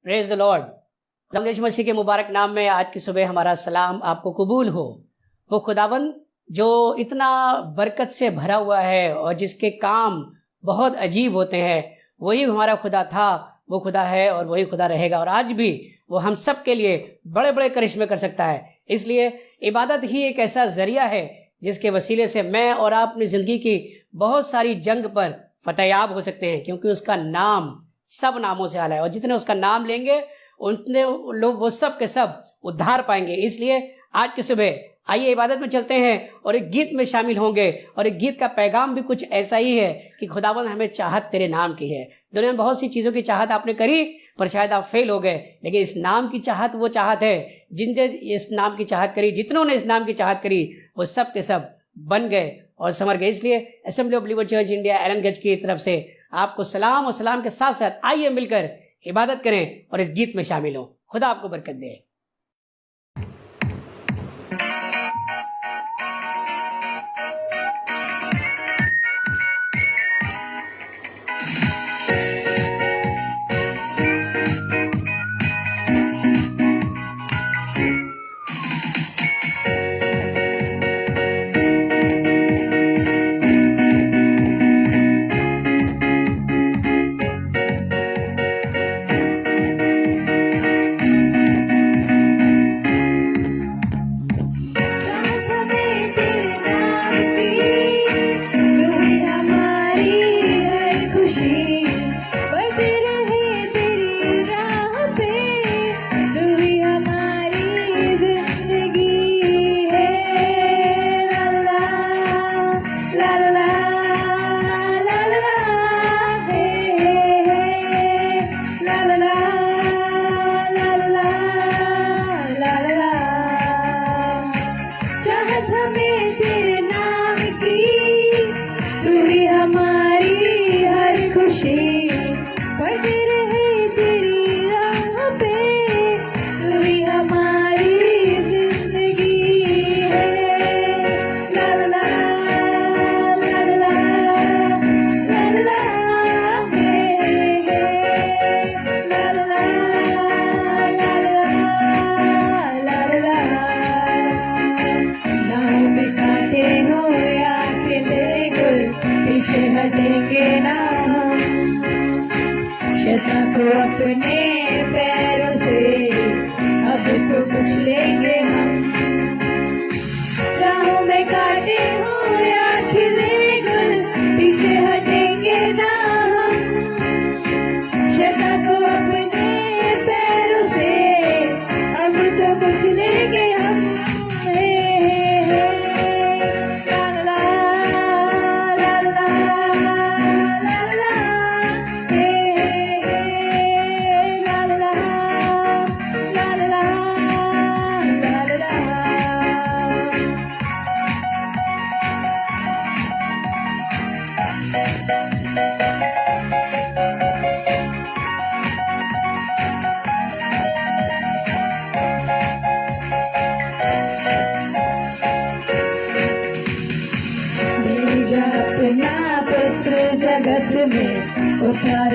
Praise the Lord. खुदावंद मसीह के मुबारक नाम में आज की सुबह हमारा सलाम आपको कबूल हो। वो खुदावंद जो इतना बरकत से भरा हुआ है और जिसके काम बहुत अजीब होते हैं, वही हमारा खुदा था, वो खुदा है और वही खुदा रहेगा। और आज भी वो हम सब के लिए बड़े बड़े करिश्मे कर सकता है। इसलिए इबादत ही एक ऐसा जरिया है जिसके वसीले से मैं और आप अपनी ज़िंदगी की बहुत सारी जंग पर फतेहयाब हो सकते हैं, क्योंकि उसका नाम सब नामों से आला है और जितने उसका नाम लेंगे उतने लोग वो सब के सब उद्धार पाएंगे। इसलिए आज की सुबह आइए इबादत में चलते हैं और एक गीत में शामिल होंगे। और एक गीत का पैगाम भी कुछ ऐसा ही है कि खुदावंद हमें चाहत तेरे नाम की है। दुनिया में बहुत सी चीज़ों की चाहत आपने करी पर शायद आप फेल हो गए, लेकिन इस नाम की चाहत वो चाहत है जिनने इस नाम की चाहत करी, जितनों ने इस नाम की चाहत करी वो सब के सब बन गए और समर गए। इसलिए assembly of believer church India Allenganj की तरफ से आपको सलाम और सलाम के साथ साथ आइए मिलकर इबादत करें और इस गीत में शामिल हो। खुदा आपको बरकत दे। उतार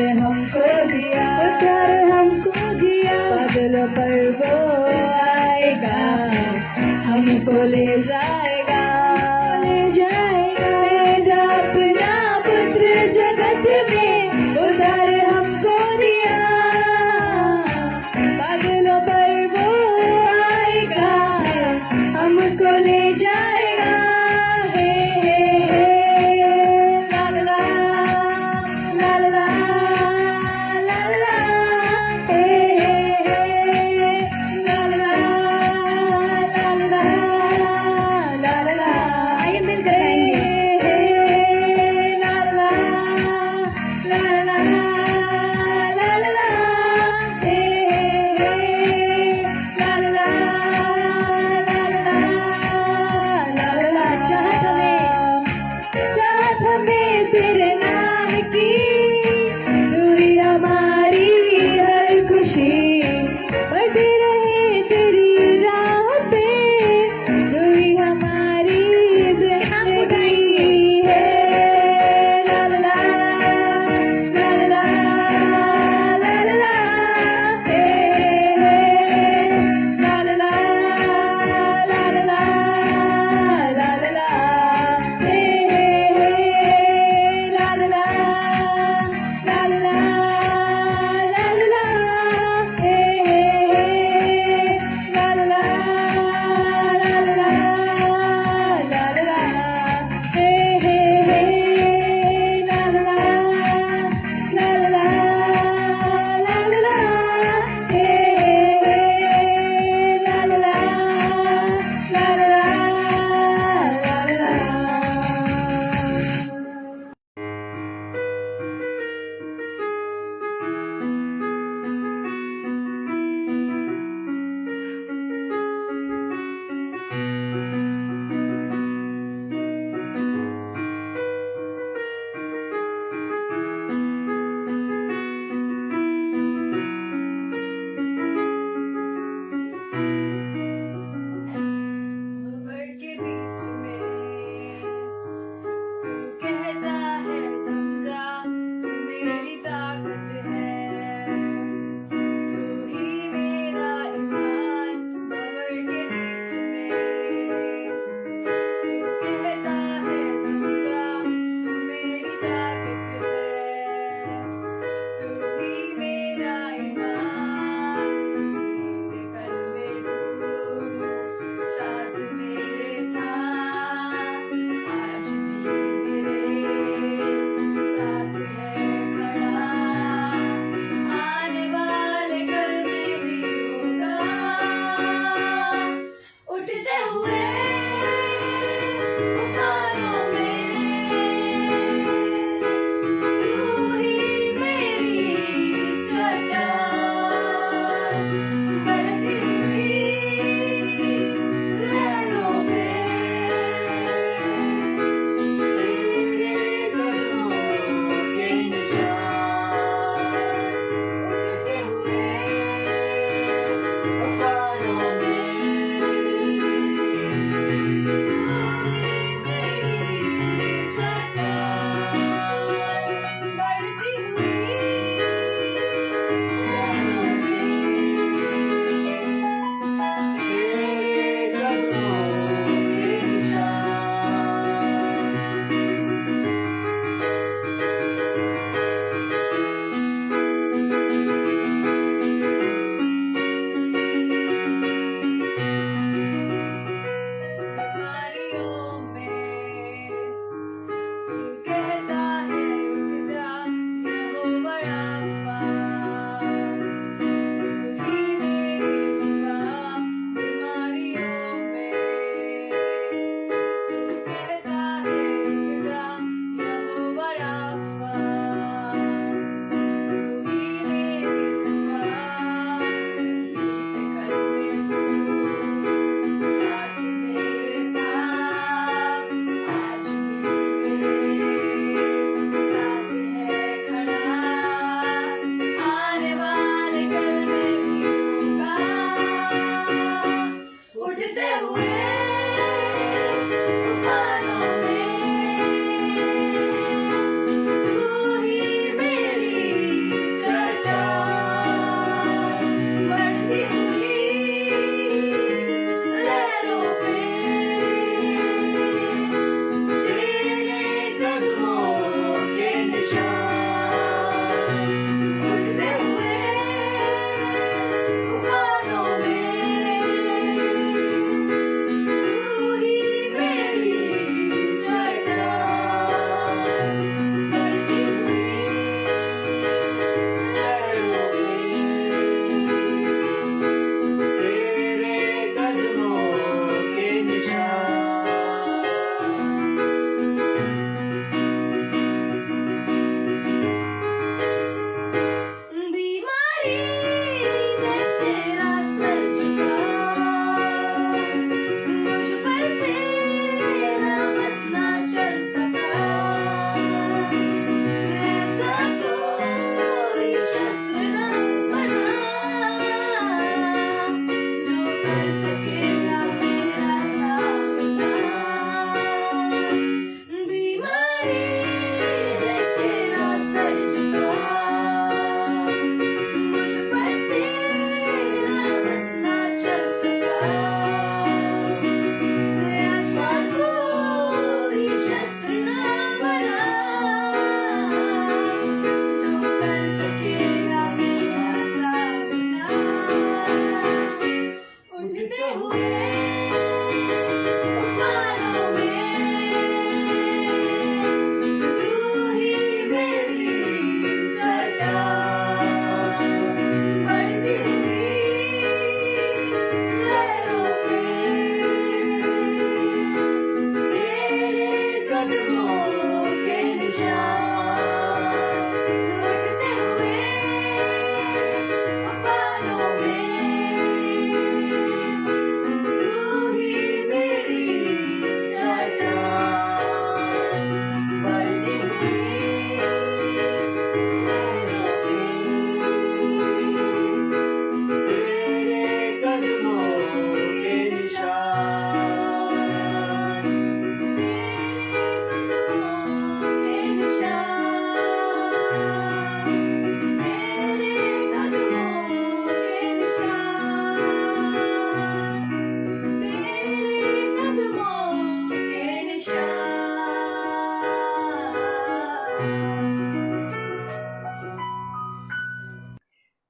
हमको दिया बादलों पर वो आएगा, हमको ले जाएगा ले जा अपना पुत्र जगत में। उतार हमको दिया बादलों पर वो आएगा, हमको ले जाएगा।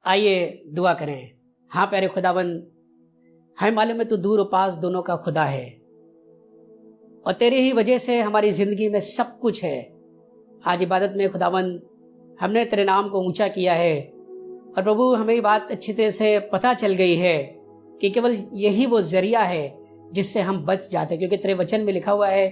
आइए दुआ करें। हाँ प्यारे खुदावन, हमें मालूम है तू दूर उपास दोनों का खुदा है और तेरी ही वजह से हमारी जिंदगी में सब कुछ है। आज इबादत में खुदावन हमने तेरे नाम को ऊंचा किया है और प्रभु हमें ये बात अच्छी तरह से पता चल गई है कि केवल यही वो जरिया है जिससे हम बच जाते हैं, क्योंकि तेरे वचन में लिखा हुआ है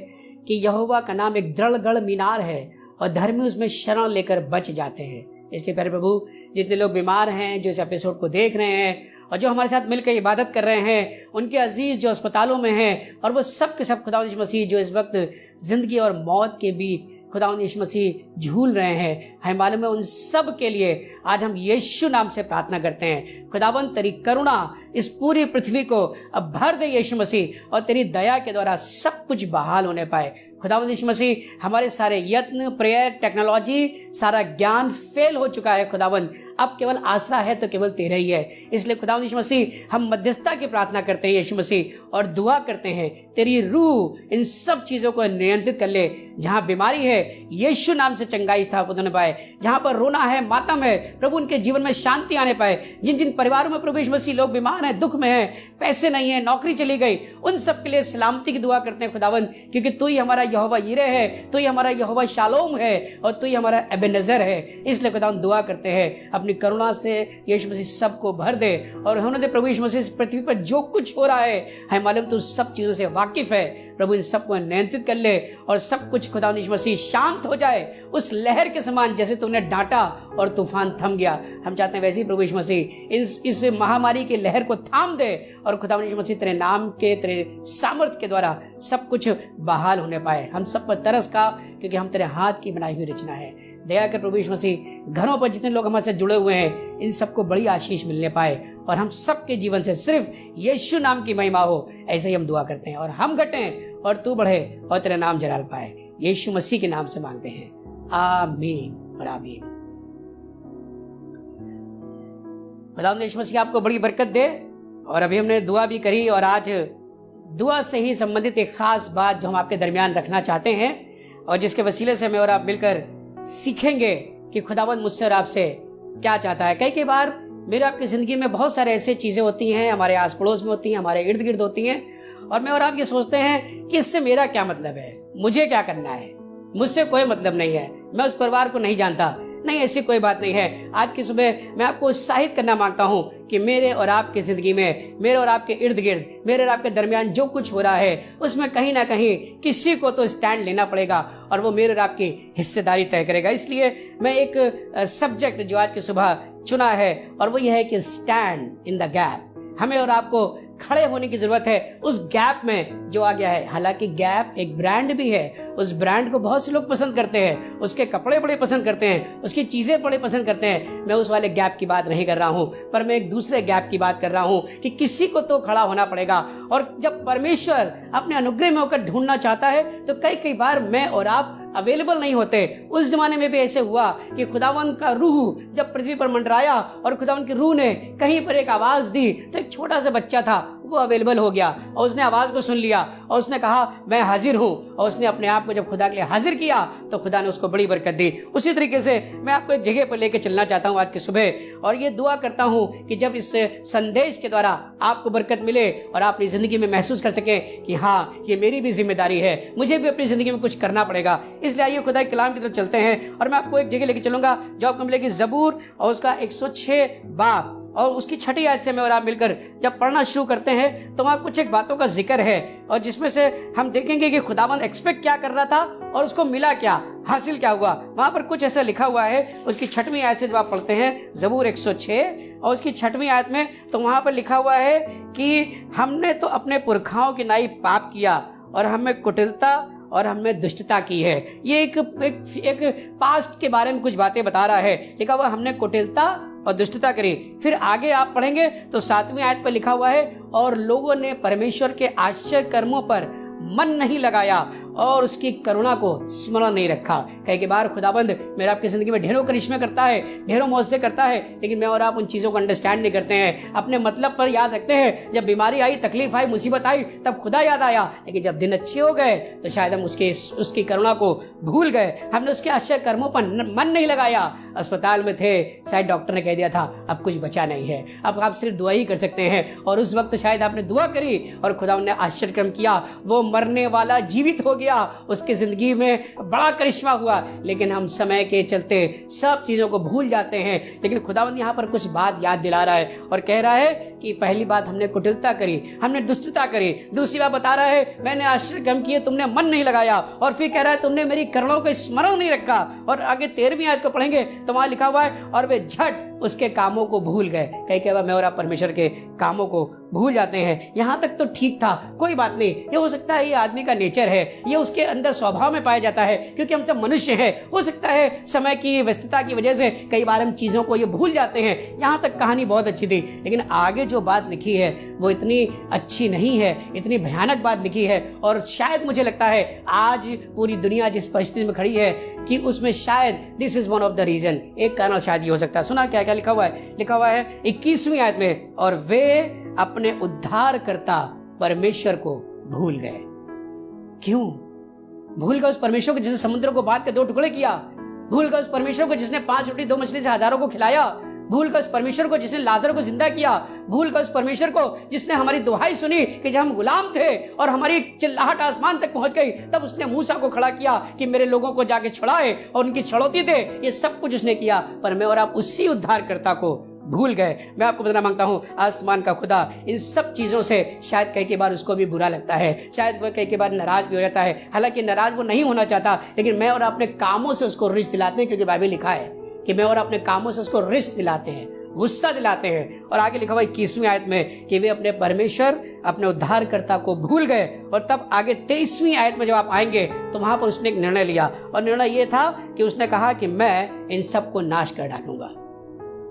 कि यहोवा का नाम एक दृढ़ मीनार है और धर्मी उसमें शरण लेकर बच जाते हैं। इसलिए प्यारे प्रभु, जितने लोग बीमार हैं, जो इस एपिसोड को देख रहे हैं और जो हमारे साथ मिलकर इबादत कर रहे हैं, उनके अजीज जो अस्पतालों में हैं और वो सब के सब खुदा यीशु मसीह जो इस वक्त जिंदगी और मौत के बीच खुदा यीशु मसीह झूल रहे हैं, हमें मालूम है उन सब के लिए आज हम यीशु नाम से प्रार्थना करते हैं। खुदावन तेरी करुणा इस पूरी पृथ्वी को अब भर दे यीशु मसीह और तेरी दया के द्वारा सब कुछ बहाल होने पाए। खुदावंद यीशु मसीह, हमारे सारे यत्न, प्रयत्न, टेक्नोलॉजी, सारा ज्ञान फेल हो चुका है खुदावंद, अब केवल आसरा है तो केवल तेरा ही है। इसलिए खुदावंद यीशु मसीह, हम मध्यस्थता की प्रार्थना करते हैं यीशु मसीह और दुआ करते हैं तेरी रूह इन सब चीजों को नियंत्रित कर ले। जहां बीमारी है यीशु नाम से चंगाई स्थापित होने पाए, जहां पर रोना है, मातम है, प्रभु उनके जीवन में शांति आने पाए। जिन जिन परिवारों में प्रभु यीशु मसीह लोग बीमार हैं, दुख में हैं, पैसे नहीं है, नौकरी चली गई, उन सब के लिए सलामती की दुआ करते हैं खुदावंद, क्योंकि तू ही हमारा यहोवा यिरे है, तू ही हमारा यहोवा शालोम है और तू ही हमारा एबेनेजर है। इसलिए खुदावंद दुआ करते हैं अपनी करुणा से यीशु मसीह सबको भर दे और होने दे। प्रभु यीशु मसीह इस पृथ्वी पर जो कुछ हो रहा है, हमें मालूम तू सब चीजों से वाकिफ है। प्रभु इन सबको नियंत्रित कर ले और सब कुछ खुदा यीशु मसीह शांत हो जाए उस लहर के समान, जैसे तूने डांटा और तूफान थम गया। हम चाहते हैं वैसे ही प्रभु यीशु मसीह इस महामारी की लहर को थाम दे और खुदा यीशु मसीह तेरे नाम के, तेरे सामर्थ्य के द्वारा सब कुछ बहाल होने पाए। हम सब पर तरस का, क्योंकि हम तेरे हाथ की बनाई हुई रचना है। दया कर प्रभु यीशु मसीह, घरों पर जितने लोग हमारे साथ जुड़े हुए हैं, इन सबको बड़ी आशीष मिलने पाए और हम सबके जीवन से सिर्फ यीशु नाम की महिमा हो, ऐसे ही हम दुआ करते हैं। और हम घटें और तू बढ़े और तेरा नाम जलाल पाए। यीशु मसीह के नाम से मांगते हैं, आमीन और आमीन। खुदावंद यीशु मसीह आपको बड़ी बरकत दे। और अभी हमने दुआ भी करी और आज दुआ से ही संबंधित एक खास बात जो हम आपके दरमियान रखना चाहते हैं और जिसके वसीले से मैं और आप मिलकर सीखेंगे कि खुदावंद मुझसे और आपसे क्या चाहता है। कई बार मेरे आपकी जिंदगी में बहुत सारे ऐसे चीजें होती हैं, हमारे आस पड़ोस में होती हैं, हमारे इर्द गिर्द होती हैं और मैं और आप ये सोचते हैं कि इससे मेरा क्या मतलब है, मुझे क्या करना है, मुझसे कोई मतलब नहीं है, मैं उस परिवार को नहीं जानता। नहीं, ऐसी कोई बात नहीं है। आज की सुबह मैं आपको उत्साहित करना मांगता हूं कि मेरे और आपकी जिंदगी में, मेरे और आपके इर्द गिर्द, मेरे और आपके दरमियान जो कुछ हो रहा है उसमें कहीं ना कहीं किसी को तो स्टैंड लेना पड़ेगा और वो मेरे और आपकी हिस्सेदारी तय करेगा। इसलिए मैं एक सब्जेक्ट जो आज की सुबह चुना है और वो यह है कि स्टैंड इन द गैप। हमें और आपको खड़े होने की जरूरत है उस गैप में जो आ गया है। हालांकि गैप एक ब्रांड भी है, उस ब्रांड को बहुत से लोग पसंद करते हैं, उसके कपड़े बड़े पसंद करते हैं, उसकी चीजें बड़े पसंद करते हैं। मैं उस वाले गैप की बात नहीं कर रहा हूं, पर मैं एक दूसरे गैप की बात कर रहा हूं कि किसी को तो खड़ा होना पड़ेगा। और जब परमेश्वर अपने अनुग्रह में होकर ढूंढना चाहता है तो कई बार मैं और आप अवेलेबल नहीं होते। उस जमाने में भी ऐसे हुआ कि खुदावन का रूह जब पृथ्वी पर मंडराया और खुदावन की रूह ने कहीं पर एक आवाज दी तो एक छोटा सा बच्चा था, वो अवेलेबल हो गया और उसने आवाज को सुन लिया और उसने कहा मैं हाजिर हूं। और उसने अपने आप को जब खुदा के लिए हाजिर किया तो खुदा ने उसको बड़ी बरकत दी। उसी तरीके से मैं आपको एक जगह पर लेकर चलना चाहता हूं आज की सुबह और ये दुआ करता हूं कि जब इस संदेश के द्वारा आपको बरकत मिले और आप अपनी जिंदगी में महसूस कर सके कि हाँ, ये मेरी भी जिम्मेदारी है, मुझे भी अपनी जिंदगी में कुछ करना पड़ेगा। इसलिए आइए खुदा के कलाम की तरफ चलते हैं और मैं आपको एक जगह लेके चलूंगा जो आपको मिलेगी ज़बूर और उसका 106 बाब और उसकी 6ठी आयत से मैं और आप मिलकर जब पढ़ना शुरू करते हैं तो वहाँ कुछ एक बातों का जिक्र है और जिसमें से हम देखेंगे कि खुदावंद एक्सपेक्ट क्या कर रहा था और उसको मिला क्या, हासिल क्या हुआ। वहाँ पर कुछ ऐसा लिखा हुआ है उसकी 6वीं आयत से जब आप पढ़ते हैं ज़बूर 106 और उसकी 6वीं आयत में, तो वहाँ पर लिखा हुआ है कि हमने तो अपने पुरखाओं की नाई पाप किया और हमें कुटिलता और हमने दुष्टता की है। ये एक पास्ट के बारे में कुछ बातें बता रहा है। लिखा हुआ हमने कुटिलता और दुष्टता करी। फिर आगे आप पढ़ेंगे तो 7वीं आयत पर लिखा हुआ है और लोगों ने परमेश्वर के आश्चर्य कर्मों पर मन नहीं लगाया और उसकी करुणा को स्मरण नहीं रखा। कई बार खुदाबंद मेरा आपकी जिंदगी में ढेरों करिश्मे करता है, ढेरों मौजज़े करता है, लेकिन मैं और आप उन चीजों को अंडरस्टैंड नहीं करते हैं, अपने मतलब पर याद रखते हैं। जब बीमारी आई, तकलीफ आई, मुसीबत आई, तब खुदा याद आया, लेकिन जब दिन अच्छे हो गए तो शायद हम उसकी करुणा को भूल गए। हमने उसके आश्चर्य कर्मों पर मन नहीं लगाया। अस्पताल में थे, शायद डॉक्टर ने कह दिया था अब कुछ बचा नहीं है, अब आप सिर्फ दुआ ही कर सकते हैं, और उस वक्त शायद आपने दुआ करी और खुदा ने आश्चर्य कर्म किया, वो मरने वाला जीवित हो गया, उसकी जिंदगी में बड़ा करिश्मा हुआ। लेकिन हम समय के चलते सब चीजों को भूल जाते हैं। लेकिन खुदावंद यहाँ पर कुछ बात याद दिला रहा है और कह रहा है कि पहली बात हमने कुटिलता करी, हमने दुष्टता करी। दूसरी बात बता रहा है मैंने आश्चर्य कर्म किए, तुमने मन नहीं लगाया। और फिर कह रहा है तुमने मेरी करुणाओं को स्मरण नहीं रखा। और आगे 13वीं आयत को पढ़ेंगे तो वहां लिखा हुआ है और वे झट उसके कामों को भूल गए। कई बार मैं और आप परमेश्वर के कामों को भूल जाते हैं। यहाँ तक तो ठीक था, कोई बात नहीं, ये हो सकता है ये आदमी का नेचर है, ये उसके अंदर स्वभाव में पाया जाता है, क्योंकि हम सब मनुष्य हैं। हो सकता है समय की व्यस्तता की वजह से कई बार हम चीजों को ये भूल जाते हैं। यहाँ तक कहानी बहुत अच्छी थी, लेकिन आगे जो बात लिखी है वो इतनी अच्छी नहीं है, इतनी भयानक बात लिखी है। और शायद मुझे लगता है आज पूरी दुनिया जिस परिस्थिति में खड़ी है कि उसमें शायद this is one of the reason, एक कारण शायद ये हो सकता है। सुना क्या क्या लिखा हुआ है? लिखा हुआ है 21वीं आयत में, और वे अपने उद्धारकर्ता परमेश्वर को भूल गए। क्यों भूल गए? उस परमेश्वर को जिसने समुद्र को बांध के 2 टुकड़े किया, भूल गए उस परमेश्वर को जिसने 5 रोटी 2 मछली से हजारों को खिलाया, भूल गए उस परमेश्वर को जिसने लाजर को जिंदा किया, भूल गए उस परमेश्वर को जिसने हमारी दुहाई सुनी कि जब हम गुलाम थे और हमारी चिल्लाहट आसमान तक पहुंच गई, तब उसने मूसा को खड़ा किया कि मेरे लोगों को जाके छुड़ाए और उनकी छड़ौती दे। ये सब कुछ उसने किया, पर मैं और आप उसी उद्धारकर्ता को भूल गए। मैं आपको बताना मांगता हूं, आसमान का खुदा इन सब चीजों से शायद कई बार उसको भी बुरा लगता है, शायद वह कई बार नाराज भी हो जाता है। हालांकि नाराज वो नहीं होना चाहता, लेकिन मैं और अपने कामों से उसको रिश्त दिलाते हैं, क्योंकि बाइबल लिखा है कि मैं और अपने कामों से उसको रिश्त दिलाते हैं, गुस्सा दिलाते हैं। और आगे लिखा हुआ 21वीं आयत में कि वे अपने परमेश्वर, अपने उद्धारकर्ता को भूल गए। और तब आगे 23वीं आयत में जब आप आएंगे तो वहां पर उसने एक निर्णय लिया, और निर्णय ये था कि उसने कहा कि मैं इन सबको नाश कर डालूंगा।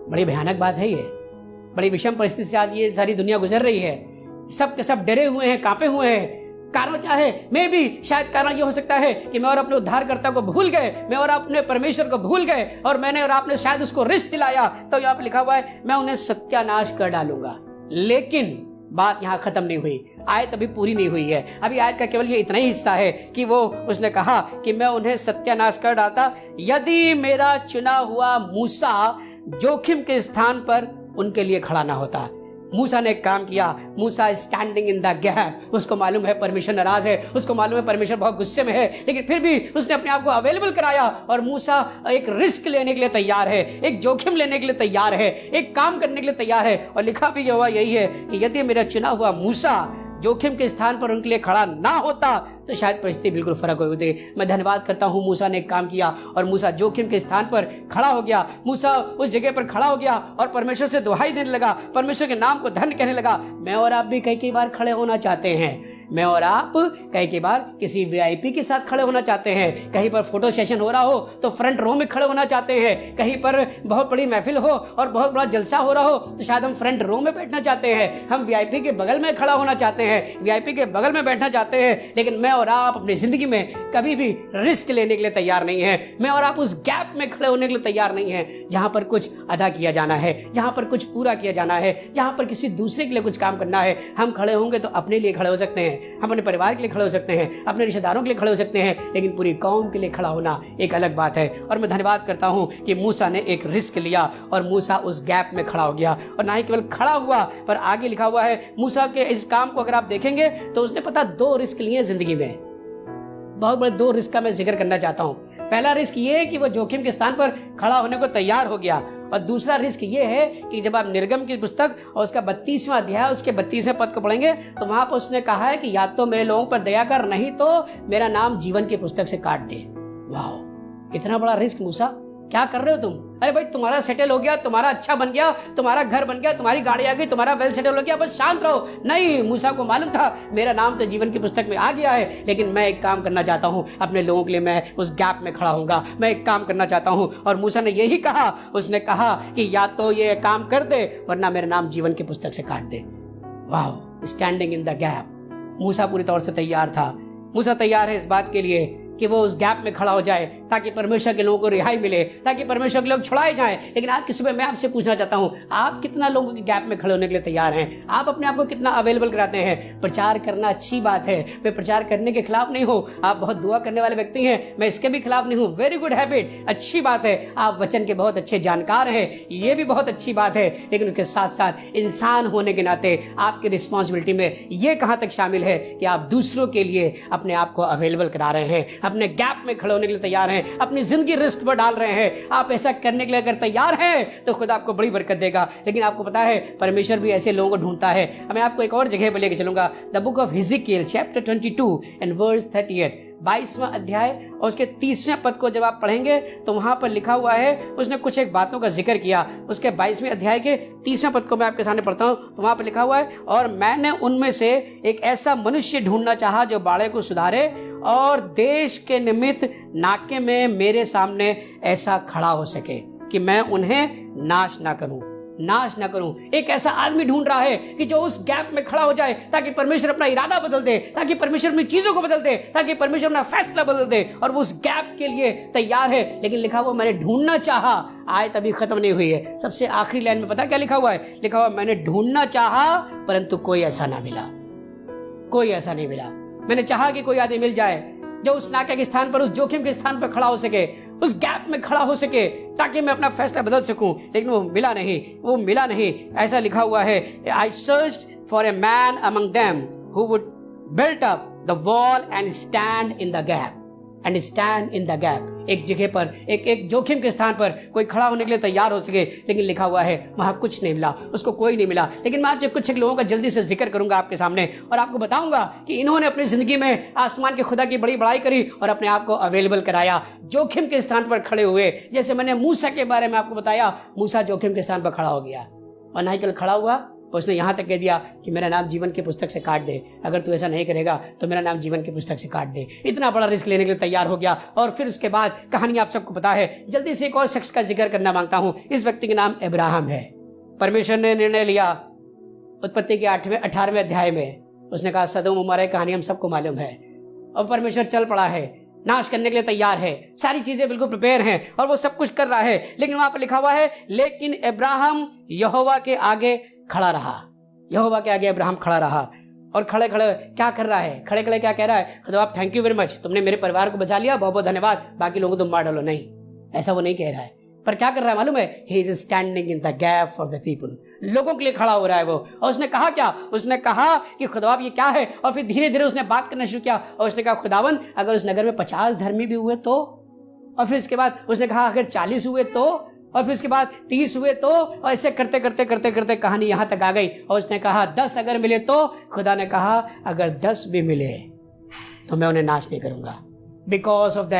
बड़ी भयानक बात है, ये बड़ी विषम परिस्थिति से आज ये सारी दुनिया गुजर रही है। सब के सब डरे हुए हैं, कांपे हुए हैं। कारण क्या है? मैं भी शायद कारण ये हो सकता है कि मैं और अपने उद्धारकर्ता को भूल गए, मैं और अपने परमेश्वर को भूल गए, और मैंने और आपने शायद उसको रिश्त दिलाया। तो यहाँ पे लिखा हुआ है मैं उन्हें सत्यानाश कर डालूंगा। लेकिन बात यहाँ खत्म नहीं हुई, आयत अभी पूरी नहीं हुई है। अभी आयत का केवल ये इतना ही हिस्सा है कि वो उसने कहा कि मैं उन्हें सत्यानाश कर डालता यदि मेरा चुना हुआ मूसा जोखिम के स्थान पर उनके लिए खड़ा ना होता। मूसा ने एक काम किया, मूसा स्टैंडिंग इन द गैप। उसको मालूम है परमेश्वर नाराज है, उसको मालूम है परमेश्वर बहुत गुस्से में है, लेकिन फिर भी उसने अपने आप को अवेलेबल कराया। और मूसा एक रिस्क लेने के लिए तैयार है, एक जोखिम लेने के लिए तैयार है, एक काम करने के लिए तैयार है। और लिखा भी हुआ यही है कि यदि मेरा चुना हुआ मूसा जोखिम के स्थान पर उनके लिए खड़ा ना होता तो शायद परिस्थिति बिल्कुल फर्क हो होती। मैं धन्यवाद करता हूँ, मूसा ने एक काम किया और मूसा जोखिम के स्थान पर खड़ा हो गया। मूसा उस जगह पर खड़ा हो गया और परमेश्वर से दुहाई देने लगा, परमेश्वर के नाम को धन्य कहने लगा। मैं और आप भी कई बार खड़े होना चाहते हैं, मैं और आप कई बार किसी वीआईपी के साथ खड़े होना चाहते हैं। कहीं पर फोटो सेशन हो रहा हो तो फ्रंट रो में खड़े होना चाहते हैं, कहीं पर बहुत बड़ी महफिल हो और बहुत बड़ा जलसा हो रहा हो तो शायद हम फ्रंट रो में बैठना चाहते हैं, हम वीआईपी के बगल में खड़ा होना चाहते हैं, वीआईपी के बगल में बैठना चाहते हैं। लेकिन मैं और आप अपनी जिंदगी में कभी भी रिस्क लेने के लिए तैयार नहीं है। मैं और आप उस गैप में खड़े होने के लिए तैयार नहीं है जहां पर कुछ अदा किया जाना है, जहां पर कुछ पूरा किया जाना है, जहां पर किसी दूसरे के लिए कुछ काम करना है। हम खड़े होंगे तो अपने लिए खड़े हो सकते हैं, हम अपने परिवार के लिए खड़े हो सकते हैं, अपने रिश्तेदारों के लिए खड़े हो सकते हैं, लेकिन पूरी कौम के लिए खड़ा होना एक अलग बात है। और मैं धन्यवाद करता हूं कि मूसा ने एक रिस्क लिया और मूसा उस गैप में खड़ा हो गया। और ना ही केवल खड़ा हुआ पर आगे लिखा हुआ है मूसा के इस काम को अगर आप देखेंगे तो उसने पता 2 रिस्क लिए जिंदगी में। बहुत बड़े 2 रिस्क का मैं जिक्र करना चाहता हूं। पहला रिस्क ये है कि वो जोखिम के स्थान पर खड़ा होने को तैयार हो गया, और दूसरा रिस्क ये है कि जब आप निर्गम की पुस्तक और उसका 32वां अध्याय उसके 32वें पद को पढ़ेंगे तो वहां पर उसने कहा है कि या तो मेरे लोगों पर दया कर, नहीं तो मेरा नाम जीवन की पुस्तक से काट दे। वाह, इतना बड़ा रिस्क मूसा, क्या कर रहे हो तुम? अरे भाई तुम्हारा सेटल हो गया, तुम्हारा अच्छा बन गया, तुम्हारा घर बन गया, तुम्हारी गाड़ी आ गई, तुम्हारा वेल सेटल हो गया, बस शांत रहो। नहीं, मूसा को मालूम था मेरा नाम तो जीवन की पुस्तक में आ गया है, लेकिन मैं एक काम करना चाहता हूँ, अपने लोगों के लिए मैं उस गैप में खड़ा होऊंगा, मैं एक काम करना चाहता हूँ। और मूसा ने यही कहा, उसने कहा कि या तो ये काम कर दे वरना मेरा नाम जीवन की पुस्तक से काट दे। वाह, स्टैंडिंग इन द गैप। मूसा पूरी तौर से तैयार था, मूसा तैयार है इस बात के लिए कि वो उस गैप में खड़ा हो जाए ताकि परमेश्वर के लोगों को रिहाई मिले, ताकि परमेश्वर के लोग छुड़ाए जाएं। लेकिन आज की सुबह मैं आपसे पूछना चाहता हूं, आप कितना लोगों के गैप में खड़े होने के लिए तैयार हैं? आप अपने आप को कितना अवेलेबल कराते हैं? प्रचार करना अच्छी बात है, मैं प्रचार करने के खिलाफ नहीं हूं। आप बहुत दुआ करने वाले व्यक्ति हैं, मैं इसके भी खिलाफ नहीं हूं। वेरी गुड हैबिट, अच्छी बात है। आप वचन के बहुत अच्छे जानकार हैं, ये भी बहुत अच्छी बात है। लेकिन उसके साथ साथ इंसान होने के नाते आपकी रिस्पॉन्सिबिलिटी में ये कहां तक शामिल है कि आप दूसरों के लिए अपने आप को अवेलेबल करा रहे हैं, अपने गैप में खड़े होने के लिए तैयार हैं, अपनी जिंदगी रिस्क पर डाल रहे हैं। आप ऐसा करने के लिए अगर तैयार हैं तो खुदा आपको बड़ी बरकत देगा। लेकिन आपको पता है परमेश्वर भी ऐसे लोगों को ढूंढता है। मैं आपको एक और जगह पर लेकर चलूंगा, द बुक ऑफ हिजकियेल चैप्टर 22 एंड वर्स 38, 22वां अध्याय और उसके 30वें पद को जब आप पढ़ेंगे तो वहां पर लिखा हुआ है, उसने कुछ एक बातों का जिक्र किया। उसके 22वें अध्याय के 30वें पद को मैं आपके सामने पढ़ता हूं, तो वहां पर लिखा हुआ है, और मैंने उनमें से एक ऐसा मनुष्य ढूंढना चाहा जो बाड़े को सुधारे और देश के निमित्त नाके में मेरे सामने ऐसा खड़ा हो सके कि मैं उन्हें नाश ना करूं। एक ऐसा आदमी ढूंढ रहा है कि जो उस गैप में खड़ा हो जाए, ताकि परमेश्वर अपना इरादा बदल दे, ताकि परमेश्वर अपनी चीजों को बदल दे, ताकि परमेश्वर अपना फैसला बदल दे, और वो उस गैप के लिए तैयार है। लेकिन लिखा हुआ मैंने ढूंढना चाहा, आयत अभी खत्म नहीं हुई है। सबसे आखिरी लाइन में पता क्या लिखा हुआ है? लिखा हुआ मैंने ढूंढना चाहा परंतु कोई ऐसा नहीं मिला। मैंने चाहा कि कोई आदमी मिल जाए जो उस नाके के स्थान पर, उस जोखिम के स्थान पर खड़ा हो सके, उस गैप में खड़ा हो सके, ताकि मैं अपना फैसला बदल सकूं। लेकिन वो मिला नहीं। ऐसा लिखा हुआ है, I searched for a man among them who would build up the wall and stand in the gap। एक जगह पर, एक जोखिम के स्थान पर कोई खड़ा होने के लिए तैयार हो सके। लेकिन लिखा हुआ है वहां कुछ नहीं मिला, उसको कोई नहीं मिला। लेकिन मैं आज कुछ एक लोगों का जल्दी से जिक्र करूंगा आपके सामने, और आपको बताऊंगा कि इन्होंने अपनी जिंदगी में आसमान के खुदा की बड़ी बड़ाई करी और अपने आप को अवेलेबल कराया, जोखिम के स्थान पर खड़े हुए। जैसे मैंने मूसा के बारे में आपको बताया, मूसा जोखिम के स्थान पर खड़ा हो गया, और ना ही केवल खड़ा हुआ, उसने यहां तक कह दिया कि मेरा नाम जीवन की पुस्तक से काट दे, अगर तू ऐसा नहीं करेगा तो मेरा नाम जीवन की पुस्तक से काट दे। इतना बड़ा रिस्क लेने के लिए तैयार हो गया। और फिर उसके बाद कहानी आप सबको पता है। जल्दी से एक और शख्स का जिक्र करना मांगता हूं। इस व्यक्ति का नाम अब्राहम है। परमेश्वर ने निर्णय लिया उत्पत्ति के 18वें अध्याय में, उसने कहा सदोम उमर कहानी हम सबको मालूम है, और परमेश्वर चल पड़ा है, नाश करने के लिए तैयार है, सारी चीजें बिल्कुल प्रिपेयर हैं और वो सब कुछ कर रहा है। लेकिन वहां पर लिखा हुआ है, लेकिन अब्राहम यहोवा के आगे खड़ा रहा। अब्राहम खड़ा रहा, और खड़े खड़े क्या कर रहा है? खड़े खड़े क्या कह रहा है? खुदा आप थैंक यू वेरी मच, तुमने मेरे परिवार को बचा लिया, बहुत बहुत धन्यवाद, बाकी लोगों को तुम मार डालो। नहीं, ऐसा वो नहीं कह रहा है। पर क्या कर रहा है मालूम है? He is standing in the gap for the people. लोगों के लिए खड़ा हो रहा है वो। और उसने कहा क्या? उसने कहा कि खुदावंद ये क्या है? और फिर धीरे धीरे उसने बात करना शुरू किया, और उसने कहा खुदावंद अगर उस नगर में 50 धर्मी भी हुए तो, और फिर इसके बाद उसने कहा अगर 40 हुए तो, और फिर उसके बाद 30 हुए तो, और ऐसे करते करते करते करते कहानी यहां तक आ गई। और उसने कहा 10 अगर मिले तो, खुदा ने कहा अगर 10 भी मिले तो मैं उन्हें नाश नहीं करूंगा। Because of the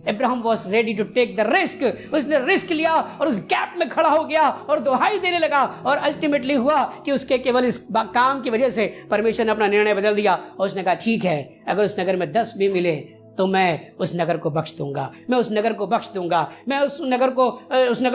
Abraham was ready to take the risk. उसने रिस्क लिया और उस गैप में खड़ा हो गया और दुहाई देने लगा, और अल्टीमेटली हुआ कि उसके केवल इस काम की वजह से परमेश्वर ने अपना निर्णय बदल दिया। और उसने कहा ठीक है, अगर उस नगर में 10 भी मिले तो मैं उस नगर को बख्श दूंगा, मैं उस नगर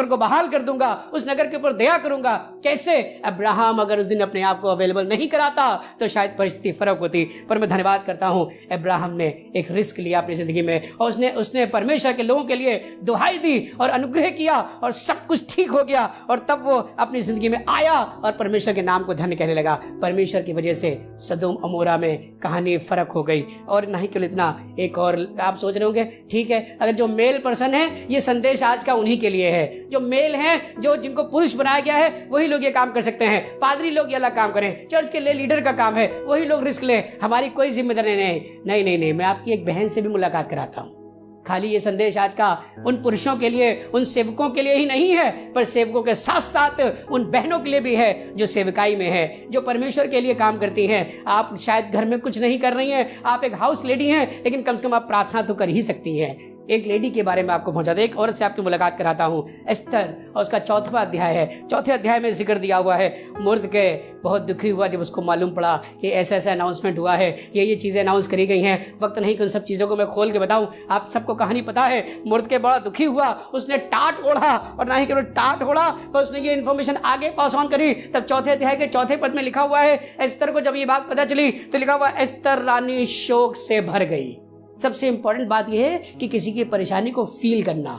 को बहाल कर दूंगा, उस नगर के ऊपर दया करूंगा। कैसे? अब्राहम अगर उस दिन अपने आप को अवेलेबल नहीं कराता तो शायद परिस्थिति फर्क होती। पर मैं धन्यवाद करता हूं, अब्राहम ने एक रिस्क लिया अपनी जिंदगी में, और उसने परमेश्वर के लोगों के लिए दुहाई दी और अनुग्रह किया, और सब कुछ ठीक हो गया। और तब वो अपनी जिंदगी में आया और परमेश्वर के नाम को धन्य कहने लगा। परमेश्वर की वजह से सदोम अमोरा में कहानी फर्क हो गई। और नहीं केवल इतना, एक और आप सोच रहे होंगे ठीक है, अगर जो मेल पर्सन है, ये संदेश आज का उन्हीं के लिए है। जो मेल हैं, जो जिनको पुरुष बनाया गया है, वही लोग ये काम कर सकते हैं। पादरी लोग ये अलग काम करें, चर्च के लिए लीडर का काम है, वही लोग रिस्क लें, हमारी कोई जिम्मेदारी नहीं। मैं आपकी एक बहन से भी मुलाकात कराता हूँ। खाली ये संदेश आज का उन पुरुषों के लिए, उन सेवकों के लिए ही नहीं है, पर सेवकों के साथ साथ उन बहनों के लिए भी है जो सेवकाई में है, जो परमेश्वर के लिए काम करती हैं। आप शायद घर में कुछ नहीं कर रही हैं, आप एक हाउस लेडी हैं, लेकिन कम से कम आप प्रार्थना तो कर ही सकती हैं। एक लेडी के बारे में आपको पहुंचाता हूं, एक औरत से आपकी मुलाकात कराता हूं, एस्तर, और उसका 4वां अध्याय है। 4थे अध्याय में जिक्र दिया हुआ है, मुर्दकै बहुत दुखी हुआ जब उसको मालूम पड़ा कि ऐसा ऐसा अनाउंसमेंट हुआ है, ये चीजें अनाउंस करी गई हैं। वक्त नहीं कि उन सब चीजों को मैं खोल के बताऊं, आप सबको कहानी पता है। मुर्दकै बड़ा दुखी हुआ, उसने टाट ओढ़ा, और ना ही केवल टाट ओढ़ा पर उसने ये इन्फॉर्मेशन आगे पास ऑन करी। तब 4थे अध्याय के 4थे पद में लिखा हुआ है, एस्तर को जब ये बात पता चली तो लिखा हुआ, एस्तर रानी शोक से भर गई। सबसे इंपॉर्टेंट बात यह है कि किसी की परेशानी को फील करना।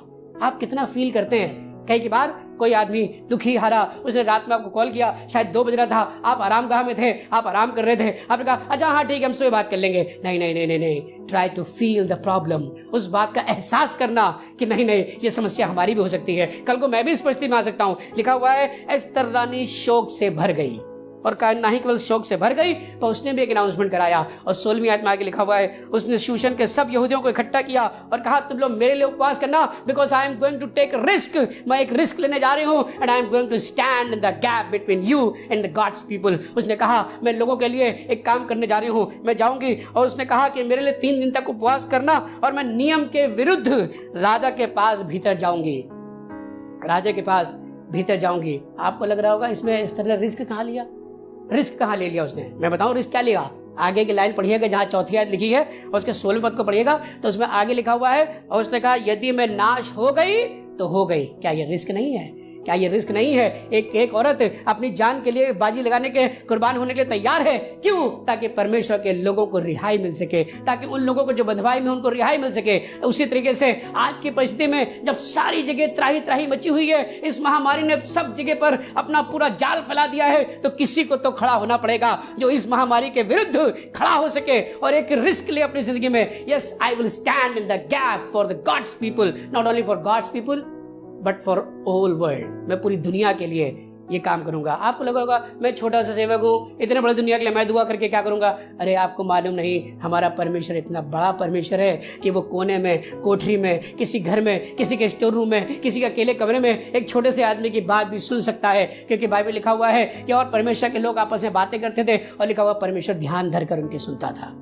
आप कितना फील करते हैं? कई बार कोई आदमी दुखी हारा, उसने रात में आपको कॉल किया, शायद 2 बज रहा था, आप आराम गाह में थे, आप आराम कर रहे थे, आपने कहा अच्छा हाँ ठीक है हम सुबह बात कर लेंगे। नहीं नहीं नहीं नहीं नहीं, try to feel the problem, उस बात का एहसास करना कि नहीं नहीं ये समस्या हमारी भी हो सकती है, कल को मैं भी इस परिस्थिति में आ सकता हूँ। लिखा हुआ है, एस्तर रानी शोक से भर गई, और ना ही केवल शोक से भर गई पर उसने भी एक अनाउंसमेंट कराया। और 16वीं आयत में आगे लिखा हुआ है, उसने शूशन के सब यहूदियों को इकट्ठा किया और कहा तुम लोग मेरे लिए उपवास करना, because I am going to take risk, मैं एक रिस्क लेने जा रही हूँ, and I am going to stand in the gap between you and the God's people. उसने कहा मैं लोगों के लिए एक काम करने जा रही हूँ, मैं जाऊंगी। और उसने कहा कि मेरे लिए 3 दिन तक उपवास करना, और मैं नियम के विरुद्ध राजा के पास भीतर जाऊंगी, राजा के पास भीतर जाऊंगी। आपको लग रहा होगा इसमें इस तरह रिस्क कहाँ लिया? रिस्क कहाँ ले लिया उसने? मैं बताऊं रिस्क क्या लिया। आगे की लाइन पढ़िएगा जहां 4थी आयत लिखी है और उसके 16वें पद को पढ़िएगा तो उसमें आगे लिखा हुआ है, और उसने कहा यदि मैं नाश हो गई तो हो गई। क्या ये रिस्क नहीं है? क्या ये रिस्क नहीं है? एक औरत अपनी जान के लिए बाजी लगाने के, कुर्बान होने के लिए तैयार है। क्यों? ताकि परमेश्वर के लोगों को रिहाई मिल सके, ताकि उन लोगों को जो बंधुआई में उनको रिहाई मिल सके। उसी तरीके से आज की परिस्थिति में जब सारी जगह त्राही त्राही मची हुई है, इस महामारी ने सब जगह पर अपना पूरा जाल फैला दिया है, तो किसी को तो खड़ा होना पड़ेगा जो इस महामारी के विरुद्ध खड़ा हो सके और एक रिस्क ले अपनी जिंदगी में। Yes, I will stand in the gap for the God's people, not only for God's people but for all world. मैं पूरी दुनिया के लिए ये काम करूंगा। आपको लगा होगा मैं छोटा सा सेवक हूँ, इतने बड़े दुनिया के लिए मैं दुआ करके क्या करूंगा? अरे आपको मालूम नहीं, हमारा परमेश्वर इतना बड़ा परमेश्वर है कि वो कोने में, कोठरी में, किसी घर में, किसी के स्टोर रूम में, किसी के अकेले कमरे में एक छोटे से आदमी की बात भी सुन सकता है। क्योंकि बाइबल लिखा हुआ है कि और परमेश्वर के लोग आपस में बातें करते थे, और लिखा हुआ परमेश्वर ध्यान धर कर उनकी सुनता था,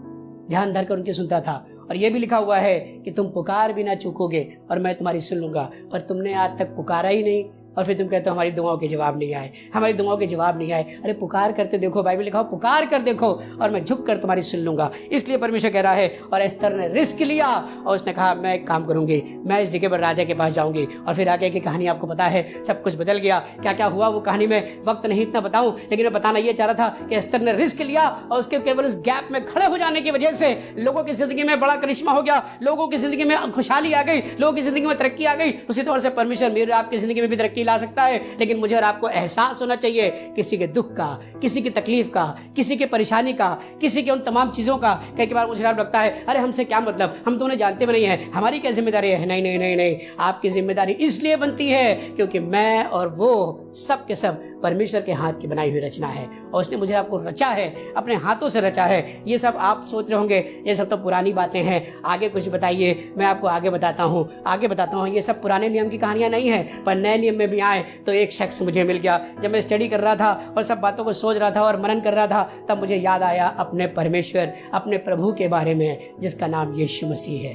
ध्यान धर कर उनकी सुनता था। और ये भी लिखा हुआ है कि तुम पुकार भी ना चूकोगे और मैं तुम्हारी सुन लूंगा। पर तुमने आज तक पुकारा ही नहीं, और फिर तुम कहते हो हमारी दुआओं के जवाब नहीं आए, हमारी दुआओं के जवाब नहीं आए। अरे पुकार करते देखो, बाइबल लिखा हो पुकार कर देखो और मैं झुक कर तुम्हारी सुन लूंगा। इसलिए परमेश्वर कह रहा है, और एस्तर ने रिस्क लिया और उसने कहा मैं एक काम करूंगी, मैं इस जगह पर राजा के पास जाऊंगी। और फिर आगे की कहानी आपको पता है, सब कुछ बदल गया। क्या क्या हुआ वो कहानी में वक्त नहीं इतना बताऊं, लेकिन मैं बताना ये चाह रहा था कि एस्तर ने रिस्क लिया और उसके केवल उस गैप में खड़े हो जाने की वजह से लोगों की जिंदगी में बड़ा करिश्मा हो गया, लोगों की जिंदगी में खुशहाली आ गई, लोगों की जिंदगी में तरक्की आ गई। उसी तौर से परमेश्वर मेरे आपकी जिंदगी में भी तरक्की ला सकता है, लेकिन मुझे और आपको एहसास होना चाहिए किसी के दुख का, किसी की तकलीफ का, किसी की परेशानी का, किसी के उन तमाम चीजों का। कई बार मुझे लगता है अरे हमसे क्या मतलब, हम तो उन्हें जानते भी नहीं है, हमारी क्या जिम्मेदारी है? नहीं नहीं नहीं नहीं, आपकी जिम्मेदारी इसलिए बनती है क्योंकि मैं और वो सब के सब परमेश्वर के हाथ की बनाई हुई रचना है, और उसने मुझे आपको रचा है, अपने हाथों से रचा है। ये सब आप सोच रहे होंगे ये सब तो पुरानी बातें हैं, आगे कुछ बताइए। मैं आपको आगे बताता हूँ। ये सब पुराने नियम की कहानियां नहीं है, पर नए नियम में भी आए तो एक शख्स मुझे मिल गया। जब मैं स्टडी कर रहा था और सब बातों को सोच रहा था और मनन कर रहा था, तब मुझे याद आया अपने परमेश्वर, अपने प्रभु के बारे में, जिसका नाम यीशु मसीह है।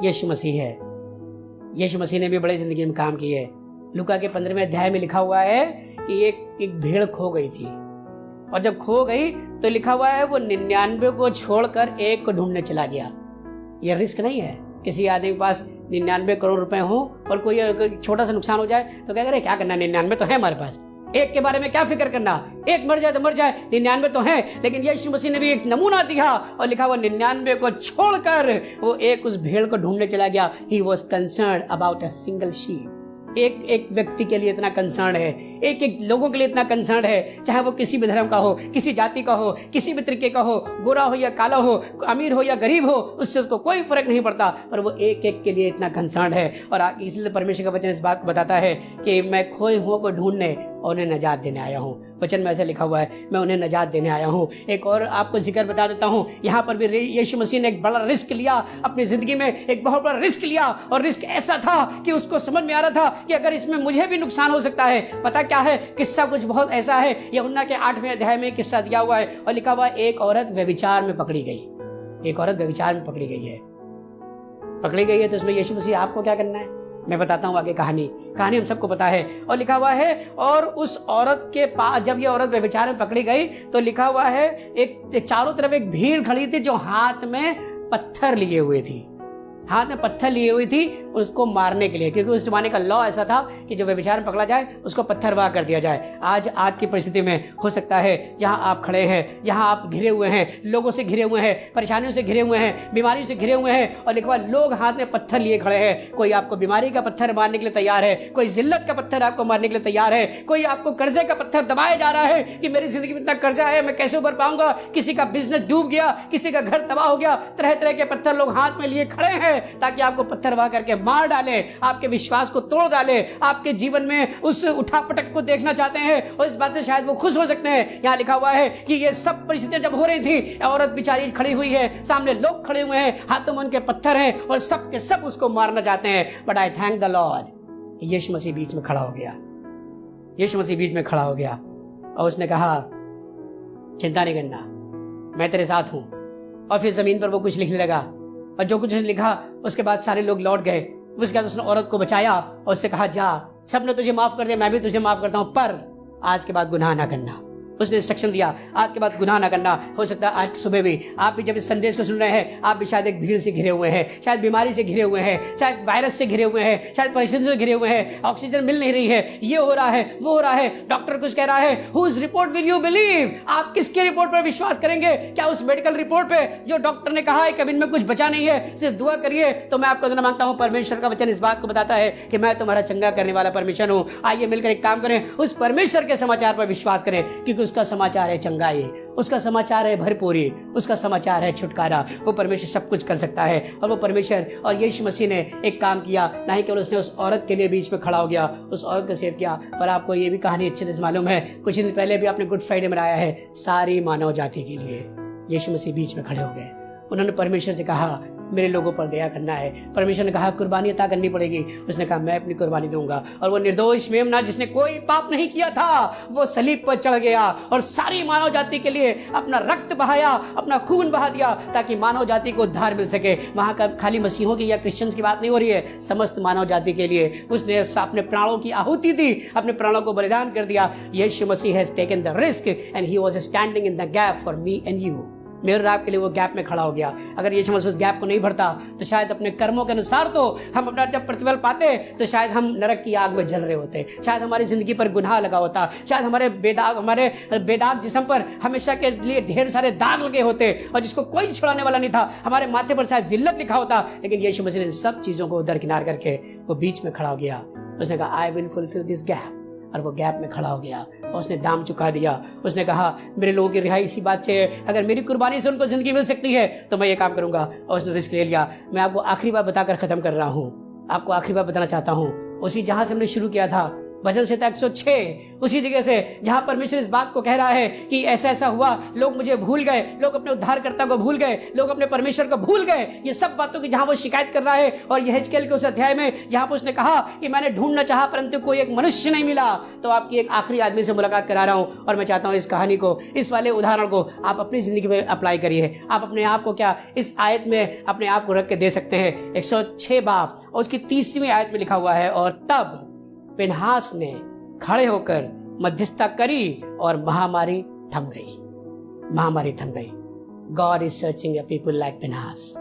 यीशु मसीह है। यीशु मसीह ने भी बड़ी जिंदगी में काम किए। लूका के 15वें अध्याय में लिखा हुआ है कि एक भेड़ खो गई थी, और जब खो गई तो लिखा हुआ है वो 99 को छोड़कर एक को ढूंढने चला गया। ये रिस्क नहीं है? किसी आदमी के पास 99 करोड़ रुपए हो और कोई छोटा सा नुकसान हो जाए तो क्या करे, क्या करना, 99 तो है हमारे पास, एक के बारे में क्या फिक्र करना, एक मर जाए तो मर जाए, 99 तो है। लेकिन यीशु मसीह ने भी एक नमूना दिया और लिखा हुआ 99 को छोड़कर वो एक उस भेड़ को ढूंढने चला गया। He was concerned about a single sheep। एक व्यक्ति के लिए इतना कंसर्न है, एक लोगों के लिए इतना कंसर्न है, चाहे वो किसी भी धर्म का हो, किसी जाति का हो, किसी भी तरीके का हो, गोरा हो या काला हो, अमीर हो या गरीब हो, उससे उसको कोई फर्क नहीं पड़ता, पर वो एक के लिए इतना कंसर्न है। और इसलिए परमेश्वर का वचन इस बात को बताता है कि मैं खोए हुओं को ढूंढने और उन्हें नजात देने आया हूँ। वचन में ऐसा लिखा हुआ है, मैं उन्हें नजात देने आया हूँ। एक और आपको जिक्र बता देता हूँ, यहाँ पर भी यीशु मसीह ने एक बड़ा रिस्क लिया अपनी जिंदगी में, एक बहुत बड़ा रिस्क लिया, और रिस्क ऐसा था कि उसको समझ में आ रहा था कि अगर इसमें मुझे भी नुकसान हो सकता है। पता क्या है? किस्सा कुछ बहुत ऐसा है। यूहन्ना के 8वें अध्याय में किस्सा दिया हुआ है और लिखा हुआ है एक औरत व्यभिचार में पकड़ी गई। एक औरत व्यभिचार में पकड़ी गई है। पकड़ी गई है, तो इसमें यीशु मसीह आपको क्या करना है? मैं बताता हूँ आगे कहानी हम सबको पता है। और लिखा हुआ है, और उस औरत के पास जब ये औरत व्यभिचार में पकड़ी गई तो लिखा हुआ है एक चारों तरफ एक भीड़ खड़ी थी जो हाथ में पत्थर लिए हुए थी, हाथ में पत्थर लिए हुई थी उसको मारने के लिए, क्योंकि उस जमाने का लॉ ऐसा था कि जो व्यभिचार में पकड़ा जाए उसको पत्थर वाह कर दिया जाए। आज की परिस्थिति में हो सकता है जहां आप खड़े हैं, जहां आप घिरे हुए हैं, लोगों से घिरे हुए हैं, परेशानियों से घिरे हुए हैं, बीमारियों से घिरे हुए हैं, और लिखा हुआ लोग हाथ में पत्थर लिए खड़े हैं। कोई आपको बीमारी का पत्थर मारने के लिए तैयार है, कोई जिल्लत का पत्थर आपको मारने के लिए तैयार है, कोई आपको कर्जे का पत्थर दबाया जा रहा है कि मेरी जिंदगी में इतना कर्जा है, मैं कैसे उभर पाऊंगा, किसी का बिजनेस डूब गया, किसी का घर तबाह हो गया। तरह तरह के पत्थर लोग हाथ में लिए खड़े हैं ताकि आपको पत्थर वाह करके मार डाले, आपके विश्वास को तोड़ डाले, आपके जीवन में उस उठापटक को देखना चाहते हैं, और इस बात से शायद वो खुश हो सकते हैं। यहाँ लिखा हुआ है कि ये सब परिस्थितियां जब हो रही थी, औरत बेचारी खड़ी हुई है, सामने लोग खड़े हुए हैं, हाथों में उनके पत्थर हैं, और सब के सब उसको मारना चाहते हैं। But I thank the Lord, यीशु मसीह बीच में खड़ा हो गया। यीशु मसीह बीच में खड़ा हो गया और उसने कहा, चिंता नहीं करना, मैं तेरे साथ हूं। और फिर जमीन पर वो कुछ लिखने लगा, और जो कुछ उसने लिखा उसके बाद सारे लोग लौट गए। उसके बाद उसने औरत को बचाया और उससे कहा, जा, सबने तुझे माफ कर दिया, मैं भी तुझे माफ करता हूं, पर आज के बाद गुनाह ना करना। उसने इंस्ट्रक्शन दिया, आज के बाद गुनाह ना करना। हो सकता है आज सुबह भी आप भी जब इस संदेश को सुन रहे हैं, आप भी शायद एक भीड़ से घिरे हुए हैं, शायद बीमारी से घिरे हुए हैं, शायद वायरस से घिरे हुए हैं, शायद परिस्थिति से घिरे हुए हैं, ऑक्सीजन मिल नहीं रही है, ये हो रहा है, वो हो रहा है, डॉक्टर कुछ कह रहा है। Whose report will you believe? आप किसके रिपोर्ट पर विश्वास करेंगे? क्या उस मेडिकल रिपोर्ट पे जो डॉक्टर ने कहा है कि इनमें कुछ बचा नहीं है, सिर्फ दुआ करिए? तो मैं आपको देना मांगता हूं, परमेश्वर का वचन इस बात को बताता है कि मैं तुम्हारा चंगा करने वाला परमेश्वर हूं। आइए मिलकर एक काम करें, उस परमेश्वर के समाचार पर विश्वास करें, क्योंकि उसका समाचार है चंगाई, उसका समाचार है भरपूरी, उसका समाचार है छुटकारा। वो परमेश्वर सब कुछ कर सकता है, और वो परमेश्वर और यीशु मसीह ने एक काम किया, ना ही केवल उसने उस औरत के लिए बीच में खड़ा हो गया, उस औरत को सेव किया, पर आपको ये भी कहानी अच्छे से मालूम है, कुछ दिन पहले भी आपने गुड फ्राइडे मनाया है, सारी मानव जाति के लिए यीशु मसीह बीच में खड़े हो गए। उन्होंने परमेश्वर से कहा, मेरे लोगों पर दया करना है। परमेश्वर ने कहा, कुर्बानी अता करनी पड़ेगी। उसने कहा, मैं अपनी कुर्बानी दूंगा। और वो निर्दोष मेमना, जिसने कोई पाप नहीं किया था, वो सलीब पर चढ़ गया और सारी मानव जाति के लिए अपना रक्त बहाया, अपना खून बहा दिया, ताकि मानव जाति को उद्धार मिल सके। वहां का खाली मसीहों की या क्रिश्चियंस की बात नहीं हो रही है, समस्त मानव जाति के लिए उसने अपने प्राणों की आहुति दी, अपने प्राणों को बलिदान कर दिया। यीशु मसीह has taken the risk and he was standing in the gap for me and you. मेरे और आपके लिए वो गैप में खड़ा हो गया। अगर यीशु मसीह उस गैप को नहीं भरता तो शायद अपने कर्मों के अनुसार तो हम अपना जब प्रतिफल पाते तो शायद हम नरक की आग में जल रहे होते, शायद हमारी जिंदगी पर गुनाह लगा होता, शायद हमारे बेदाग जिस्म पर हमेशा के लिए ढेर सारे दाग लगे होते, और जिसको कोई छुड़ाने वाला नहीं था, हमारे माथे पर शायद जिल्लत लिखा होता। लेकिन यीशु मसीह ने सब चीजों को दरकिनार करके वो बीच में खड़ा हो गया। उसने कहा, आई विल फुलफिल दिस गैप, और वो गैप में खड़ा हो गया और उसने दाम चुका दिया। उसने कहा, मेरे लोगों की रिहाई इसी बात से है, अगर मेरी कुर्बानी से उनको जिंदगी मिल सकती है तो मैं ये काम करूंगा। और उसने रिस्क ले लिया। मैं आपको आखिरी बात बताकर खत्म कर रहा हूं, आपको आखिरी बात बताना चाहता हूं। उसी जहां से हमने शुरू किया था, भजन संहिता 106, उसी जगह से जहां परमेश्वर इस बात को कह रहा है कि ऐसा ऐसा हुआ, लोग मुझे भूल गए, लोग अपने उद्धारकर्ता को भूल गए, लोग अपने परमेश्वर को भूल गए। ये सब बातों की जहां वो शिकायत कर रहा है। और यहेजकेल के उस अध्याय में जहां पर उसने कहा कि मैंने ढूंढना चाहा परंतु कोई एक मनुष्य नहीं मिला, तो आपकी एक आखिरी आदमी से मुलाकात करा रहा हूं। और मैं चाहता हूं इस कहानी को, इस वाले उदाहरण को आप अपनी जिंदगी में अप्लाई करिए। आप अपने आप को क्या इस आयत में अपने आप को रख के दे सकते हैं। 106 बाब और उसकी 30वीं आयत में लिखा हुआ है, और तब फिनहास ने खड़े होकर मध्यस्थता करी और महामारी थम गई। महामारी थम गई। God is searching a people like Phinehas.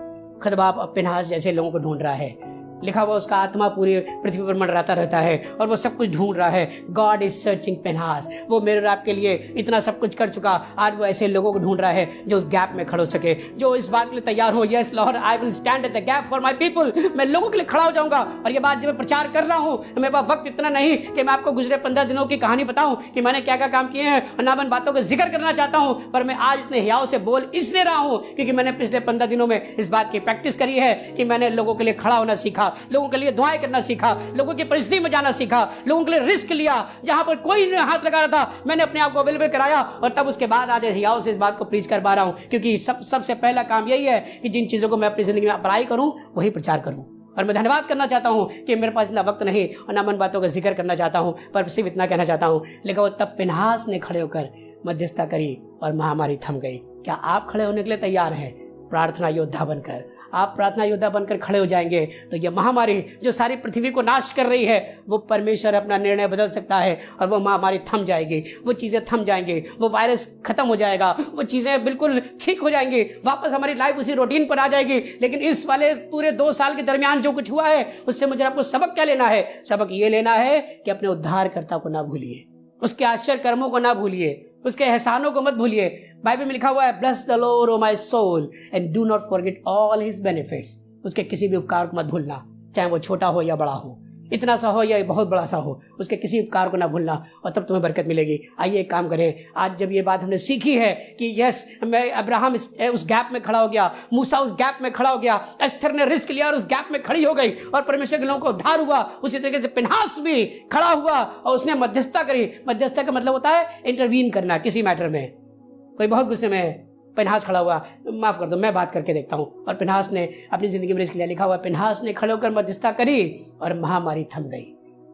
खुदा बाप फिनहास जैसे लोगों को ढूंढ रहा है। लिखा हुआ उसका आत्मा पूरी पृथ्वी पर मंडराता रहता है और वो सब कुछ ढूंढ रहा है। God is searching Phinehas. वो मेरे और आपके लिए इतना सब कुछ कर चुका, आज वो ऐसे लोगों को ढूंढ रहा है जो उस गैप में खड़े हो सके, जो इस बात के लिए तैयार हो, yes Lord I will stand at the gap for my people. मैं लोगों के लिए खड़ा हो जाऊंगा। और ये बात जब मैं प्रचार कर रहा हूं, मेरे पास वक्त इतना नहीं कि मैं आपको गुजरे 15 दिनों की कहानी बताऊं कि मैंने क्या क्या काम किए हैं, और ना मैं बातों का जिक्र करना चाहता हूं, पर मैं आज इतने हियाव से बोल इसलिए रहा हूं क्योंकि मैंने पिछले 15 दिनों में इस बात की प्रैक्टिस करी है कि मैंने लोगों के लिए खड़ा होना सीखा, लोगों के लिए दुआएं करना सीखा, लोगों की परिस्थिति में जाना सीखा, लोगों के लिए रिस्क लिया। जहां पर कोई हाथ लगा रहा था, मैंने अपने आप को अवेलेबल कराया, और तब उसके बाद आज हियाव से इस बात को प्रीच कर पा रहा हूं। क्योंकि सबसे पहला काम यही है कि जिन चीजों को मैं अपनी जिंदगी में अप्लाई करूं वही प्रचार करूं। और मैं धन्यवाद करना चाहता हूं कि मेरे पास इतना वक्त नहीं और ना मैं बातों का जिक्र करना चाहता हूं, पर सिर्फ इतना कहना चाहता हूं, लेकिन वो तब फिनहास ने खड़े होकर मध्यस्थता करी और महामारी थम गई। क्या आप खड़े होने के लिए तैयार हैं? प्रार्थना योद्धा बनकर आप प्रार्थना योद्धा बनकर खड़े हो जाएंगे तो ये महामारी जो सारी पृथ्वी को नाश कर रही है, वो परमेश्वर अपना निर्णय बदल सकता है और वो महामारी थम जाएगी, वो चीज़ें थम जाएंगी, वो वायरस खत्म हो जाएगा, वो चीज़ें बिल्कुल ठीक हो जाएंगी, वापस हमारी लाइफ उसी रूटीन पर आ जाएगी। लेकिन इस वाले पूरे 2 साल के दरमियान जो कुछ हुआ है उससे मुझे आपको सबक क्या लेना है? सबक ये लेना है कि अपने उद्धारकर्ता को ना भूलिए, उसके आश्चर्य कर्मों को ना भूलिए, उसके एहसानों को मत भूलिए। बाइबल में लिखा हुआ है, bless the Lord O my soul and do not forget all his benefits. उसके किसी भी उपकार को मत भूलना, चाहे वो छोटा हो या बड़ा हो, इतना सा हो या बहुत बड़ा सा हो, उसके किसी उपकार को ना भूलना और तब तुम्हें बरकत मिलेगी। आइए एक काम करें, आज जब ये बात हमने सीखी है कि यस, मैं अब्राहम उस गैप में खड़ा हो गया, मूसा उस गैप में खड़ा हो गया, एस्थर ने रिस्क लिया और उस गैप में खड़ी हो गई और परमेश्वर के लोगों को उद्धार हुआ। उसी तरीके से फिनहास भी खड़ा हुआ और उसने मध्यस्थता करी। मध्यस्थता का मतलब होता है इंटरवीन करना किसी मैटर में। कोई बहुत गुस्से में, फिनहास खड़ा हुआ, माफ कर दो मैं बात करके देखता हूँ, और फिनहास ने अपनी जिंदगी में रिस्क लिया। लिखा हुआ फिनहास ने खड़े होकर मध्यस्थता करी और महामारी थम गई।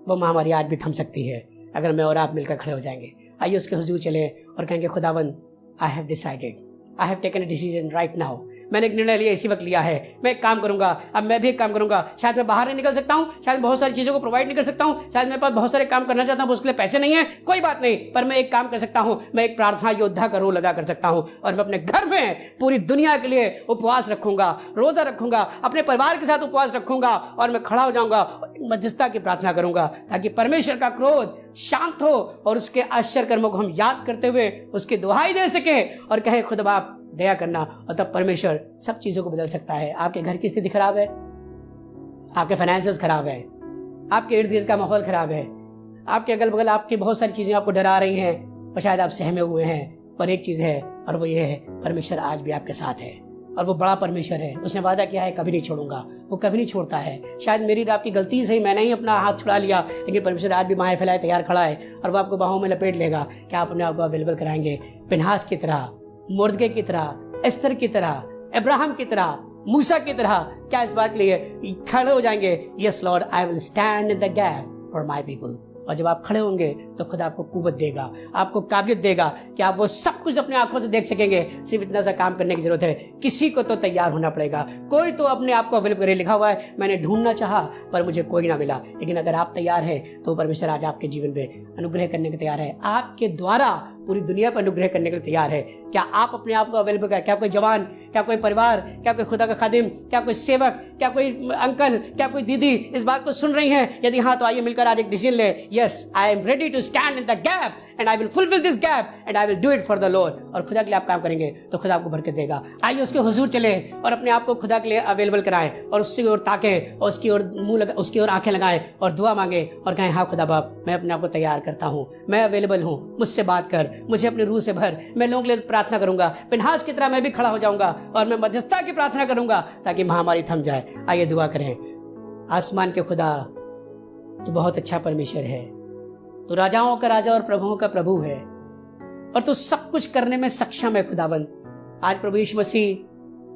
वो महामारी आज भी थम सकती है अगर मैं और आप मिलकर खड़े हो जाएंगे। आइए उसके हुजूर चले और कहेंगे, खुदावन I have decided, I have taken a decision right now. मैंने एक निर्णय लिया, इसी वक्त लिया है, मैं एक काम करूंगा, अब मैं भी एक काम करूंगा। शायद मैं बाहर नहीं निकल सकता हूँ, शायद बहुत सारी चीजों को प्रोवाइड नहीं कर सकता हूँ, शायद मेरे पास बहुत सारे काम करना चाहता हूँ, उसके लिए पैसे नहीं है, कोई बात नहीं, पर मैं एक काम कर सकता हूँ, मैं एक प्रार्थना योद्धा का रोल अदा कर सकता हूँ और मैं अपने घर में पूरी दुनिया के लिए उपवास रखूंगा, रोजा रखूंगा, अपने परिवार के साथ उपवास रखूंगा और मैं खड़ा हो जाऊंगा, मध्यस्थता की प्रार्थना करूंगा ताकि परमेश्वर का क्रोध शांत हो और उसके आश्चर्य कर्मों को हम याद करते हुए उसकी दुहाई दे सके और कहे, खुदा बाप दया करना, और तब परमेश्वर सब चीजों को बदल सकता है। आपके घर की स्थिति खराब है, आपके फाइनेंसेस खराब है, आपके इर्द गिर्द का माहौल खराब है, आपके अगल बगल आपकी बहुत सारी चीजें आपको डरा रही हैं और शायद आप सहमे हुए हैं, पर एक चीज है और वो ये है, परमेश्वर आज भी आपके साथ है और वो बड़ा परमेश्वर है। उसने वादा किया है, कभी नहीं छोड़ूंगा, वो कभी नहीं छोड़ता है। शायद मेरी आपकी गलती से ही मैंने ही अपना हाथ छुड़ा लिया, लेकिन परमेश्वर आज भी बाहें फैलाए तैयार खड़ा है और वो आपको बाहों में लपेट लेगा। क्या आप अपने आप को अवेलेबल कराएंगे? फिनहास की तरह, मुर्दके की तरह, एस्थर की तरह, अब्राहम की तरह, मूसा की तरह, क्या इस बात के लिए खड़े हो जाएंगे? Yes Lord, I will stand in the gap for my people. और जब आप खड़े होंगे तो खुदा आपको कुव्वत देगा, आपको काबिलियत देगा कि आप वो सब कुछ अपने आंखों से देख सकेंगे। सिर्फ इतना सा काम करने की जरूरत है, किसी को तो तैयार होना पड़ेगा, कोई तो अपने आप को अवेलेबल करे। लिखा हुआ है, मैंने ढूंढना चाहा पर मुझे कोई ना मिला, लेकिन अगर आप तैयार हैं तो परमेश्वर आज आपके जीवन में अनुग्रह करने के तैयार है, आपके द्वारा पूरी दुनिया पर अनुग्रह करने के लिए तैयार है। क्या आप अपने आप को अवेलेबल करें? क्या कोई जवान, क्या कोई परिवार, क्या कोई खुदा का खादिम, क्या कोई सेवक, क्या कोई अंकल, क्या कोई दीदी इस बात को सुन रही हैं? यदि हाँ तो आइए मिलकर आज एक डिसीजन ले। Yes, I am ready to stand in the gap and I will fulfil this gap and I will do it for the Lord. और खुदा के लिए आप काम करेंगे तो खुदा आपको बरकत देगा। आइए उसके हुजूर चले और अपने आप को खुदा के लिए अवेलेबल कराएं और उसकी ओर ताकें और उसकी ओर उसकी ओर आंखें लगाएं और दुआ मांगे और कहें, हाँ खुदा बाप, मैं अपने आप को तैयार करता हूँ, मैं अवेलेबल हूँ, मुझसे बात कर, मुझे अपने रूह से भर, मैं लोगों के लिए प्रार्थना करूंगा, फिनहास की तरह मैं भी खड़ा हो जाऊंगा और मैं मध्यस्थता की प्रार्थना करूंगा ताकि महामारी थम जाए। आइए दुआ करें। आसमान के खुदा, तू बहुत अच्छा परमेश्वर है, तू राजाओं का राजा और प्रभुओं का प्रभु है और तू सब कुछ करने में सक्षम है। खुदावंद, आज प्रभु यीशु मसीह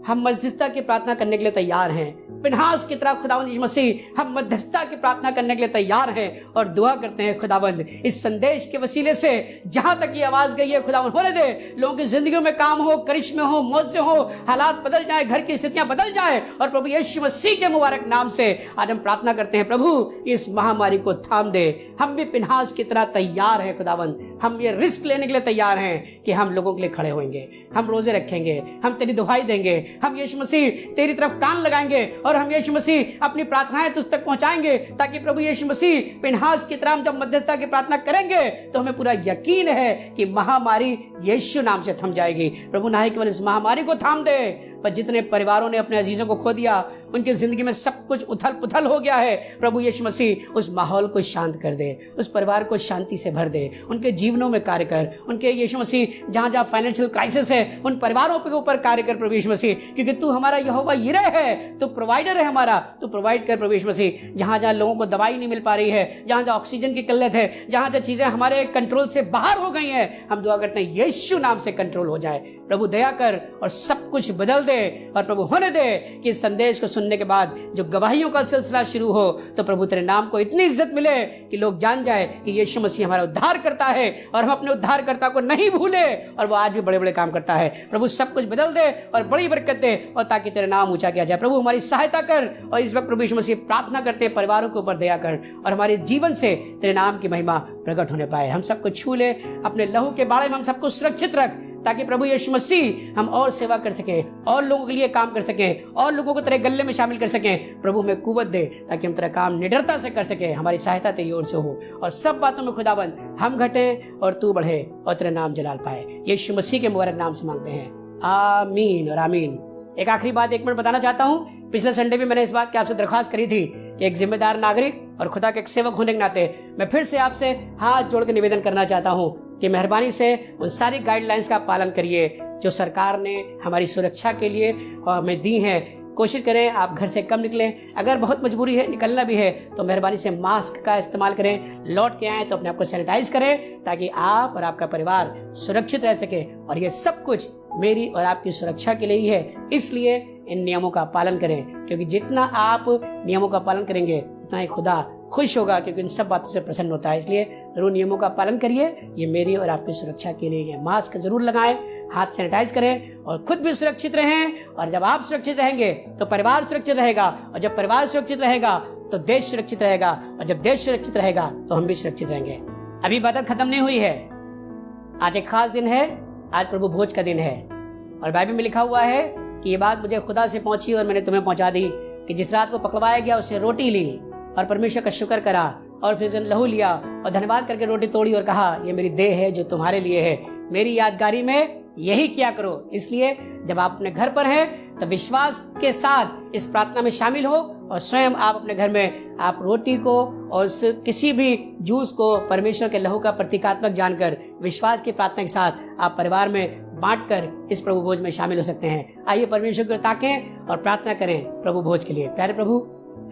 हम मध्यस्थता की प्रार्थना करने के लिए तैयार हैं। फिनहास की तरह खुदावंद यीशु मसीह हम मध्यस्थता की प्रार्थना करने के लिए तैयार हैं और दुआ करते हैं खुदावंद, इस संदेश के वसीले से जहां तक ये आवाज गई है खुदावंद, होने दे लोगों की जिंदगियों में काम हो, करिश्मे हो, मौत से हो, हालात बदल जाए, घर की स्थितियां बदल जाए और प्रभु यीशु मसीह के मुबारक नाम से आज हम प्रार्थना करते हैं, प्रभु इस महामारी को थाम दे। हम भी फिनहास की तरह तैयार हैं खुदावंद, हम ये रिस्क लेने के लिए तैयार हैं कि हम लोगों के लिए खड़े होंगे, हम रोजे रखेंगे, हम तेरी दुहाई देंगे, हम यीशु मसीह तेरी तरफ कान लगाएंगे और हम यीशु मसीह अपनी प्रार्थनाएं तुझ तक पहुंचाएंगे ताकि प्रभु यीशु मसीह फिनहास की तरह जब मध्यस्थता की प्रार्थना करेंगे तो हमें पूरा यकीन है कि महामारी यीशु नाम से थम जाएगी। प्रभु ना ही केवल इस महामारी को थाम दे, पर जितने परिवारों ने अपने अजीजों को खो दिया, उनकी जिंदगी में सब कुछ उथल पुथल हो गया है, प्रभु यीशु मसीह उस माहौल को शांत कर दे, उस परिवार को शांति से भर दे, उनके जीवनों में कार्य कर, उनके यीशु मसीह जहां जहां फाइनेंशियल क्राइसिस है उन परिवारों के ऊपर कार्य कर प्रभु यीशु मसीह, क्योंकि तू हमारा यहोवा यिरे है, तू प्रोवाइडर है हमारा, तू प्रोवाइड कर प्रभु यीशु मसीह। जहां जहां लोगों को दवाई नहीं मिल पा रही है, जहां जहां ऑक्सीजन की किल्लत है, जहां जहां चीजें हमारे कंट्रोल से बाहर हो गई हैं, हम दुआ करते हैं यीशु नाम से कंट्रोल हो जाए। प्रभु दया कर और सब कुछ बदल दे और प्रभु होने दे कि इस संदेश को सुनने के बाद जो गवाहियों का सिलसिला शुरू हो तो प्रभु तेरे नाम को इतनी इज्जत मिले कि लोग जान जाए कि यीशु मसीह हमारा उद्धार करता है और हम अपने उद्धारकर्ता को नहीं भूले और वो आज भी बड़े बड़े काम करता है। प्रभु सब कुछ बदल दे और बड़ी बरकत दे और ताकि तेरा नाम ऊंचा किया जाए। प्रभु हमारी सहायता कर और इस वक्त प्रभु यीशु मसीह प्रार्थना करते हैं परिवारों के ऊपर दया कर और हमारे जीवन से तेरे नाम की महिमा प्रकट होने पाए। हम सबको छू ले, अपने लहू के बारे में हम सबको सुरक्षित रख ताकि प्रभु यीशु मसीह हम और सेवा कर सकें और लोगों के लिए काम कर सकें और लोगों को तेरे गले में शामिल कर सकें। प्रभु हमें कुव्वत दे ताकि हम तेरा काम निडरता से कर सकें। हमारी सहायता तेरी ओर से हो और सब बातों में खुदाबंद हम घटे और तू बढ़े और तेरा नाम जलाल पाए। यीशु मसीह के मुबारक नाम से मांगते हैं, आमीन और आमीन। एक आखिरी बात 1 मिनट बताना चाहता हूँ। पिछले संडे भी मैंने इस बात की आपसे दरख्वास्त करी थी कि एक जिम्मेदार नागरिक और खुदा के एक सेवक होने के नाते मैं फिर से आपसे हाथ जोड़ के निवेदन करना चाहता हूँ कि मेहरबानी से उन सारी गाइडलाइंस का पालन करिए जो सरकार ने हमारी सुरक्षा के लिए हमें दी है। कोशिश करें आप घर से कम निकलें, अगर बहुत मजबूरी है निकलना भी है तो मेहरबानी से मास्क का इस्तेमाल करें। लौट के आए तो अपने आप को सैनिटाइज करें ताकि आप और आपका परिवार सुरक्षित रह सके और ये सब कुछ मेरी और आपकी सुरक्षा के लिए ही है। इसलिए इन नियमों का पालन करें क्योंकि जितना आप नियमों का पालन करेंगे उतना ही खुदा खुश होगा क्योंकि इन सब बातों से प्रसन्न होता है। इसलिए जरूर नियमों का पालन करिए, ये मेरी और आपकी सुरक्षा के लिए है। मास्क जरूर लगाएं, हाथ सैनिटाइज करें और खुद भी सुरक्षित रहें। और जब आप सुरक्षित रहेंगे तो परिवार सुरक्षित रहेगा और जब परिवार सुरक्षित रहेगा तो देश सुरक्षित रहेगा और जब देश सुरक्षित रहेगा तो हम भी सुरक्षित रहेंगे। अभी इबादत खत्म नहीं हुई है, आज एक खास दिन है, आज प्रभु भोज का दिन है और बाइबल में लिखा हुआ है कि ये बात मुझे खुदा से पहुंची और मैंने तुम्हें पहुंचा दी कि जिस रात वो पकवाया गया उससे रोटी ली और परमेश्वर का शुक्र करा और फिर उसने लहू लिया और धन्यवाद करके रोटी तोड़ी और कहा ये मेरी देह है जो तुम्हारे लिए है, मेरी यादगारी में यही किया करो। इसलिए जब आप अपने घर पर हैं तो विश्वास के साथ इस प्रार्थना में शामिल हो और स्वयं आप अपने घर में आप रोटी को और किसी भी जूस को परमेश्वर के लहू का प्रतीकात्मक जानकर विश्वास की प्रार्थना के साथ आप परिवार में बांटकर इस प्रभु भोज में शामिल हो सकते हैं। आइए परमेश्वर को ताकें और प्रार्थना करें प्रभु भोज के लिए। प्यारे प्रभु,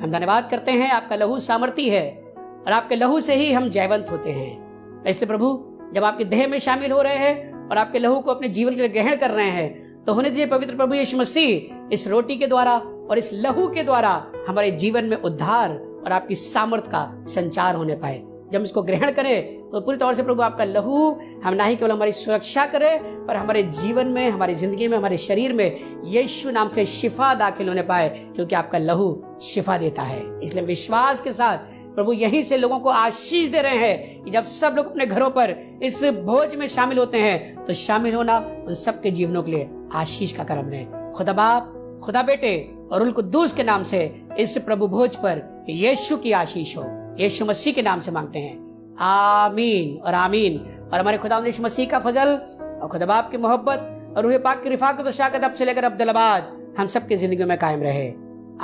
हम धन्यवाद करते हैं, आपका लहू सामर्थी है और आपके लहू से ही हम जयवंत होते हैं। इसलिए प्रभु जब आपके देह में शामिल हो रहे हैं और आपके लहू को अपने जीवन के लिए ग्रहण कर रहे हैं तो होने दीजिए पवित्र प्रभु यीशु मसीह इस रोटी के द्वारा और इस लहू के द्वारा हमारे जीवन में उद्धार और आपकी सामर्थ का संचार होने पाए। जब इसको ग्रहण करें तो पूरी तौर से प्रभु आपका लहू हम ना ही केवल हमारी सुरक्षा करे पर हमारे जीवन में, हमारी जिंदगी में, हमारे शरीर में यीशु नाम से शिफा दाखिल होने पाए क्योंकि आपका लहू शिफा देता है। इसलिए विश्वास के साथ प्रभु यहीं से लोगों को आशीष दे रहे हैं कि जब सब लोग अपने घरों पर इस भोज में शामिल होते हैं तो शामिल होना उन सबके जीवनों के लिए आशीष का कर्म है। खुदा बाप, खुदा बेटे और उल कुद्दूस के नाम से इस प्रभु भोज पर यीशु की आशीष हो, यीशु मसीह के नाम से मांगते हैं, आमीन और आमीन। और हमारे खुदा यीशु मसीह का फजल और खुदा बाप की मोहब्बत और रूह पाक की रिफाकत और शाकत अब से लेकर अब्दुल आबाद हम सबकी जिंदगी में कायम रहे,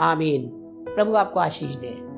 आमीन। प्रभु आपको आशीष दे।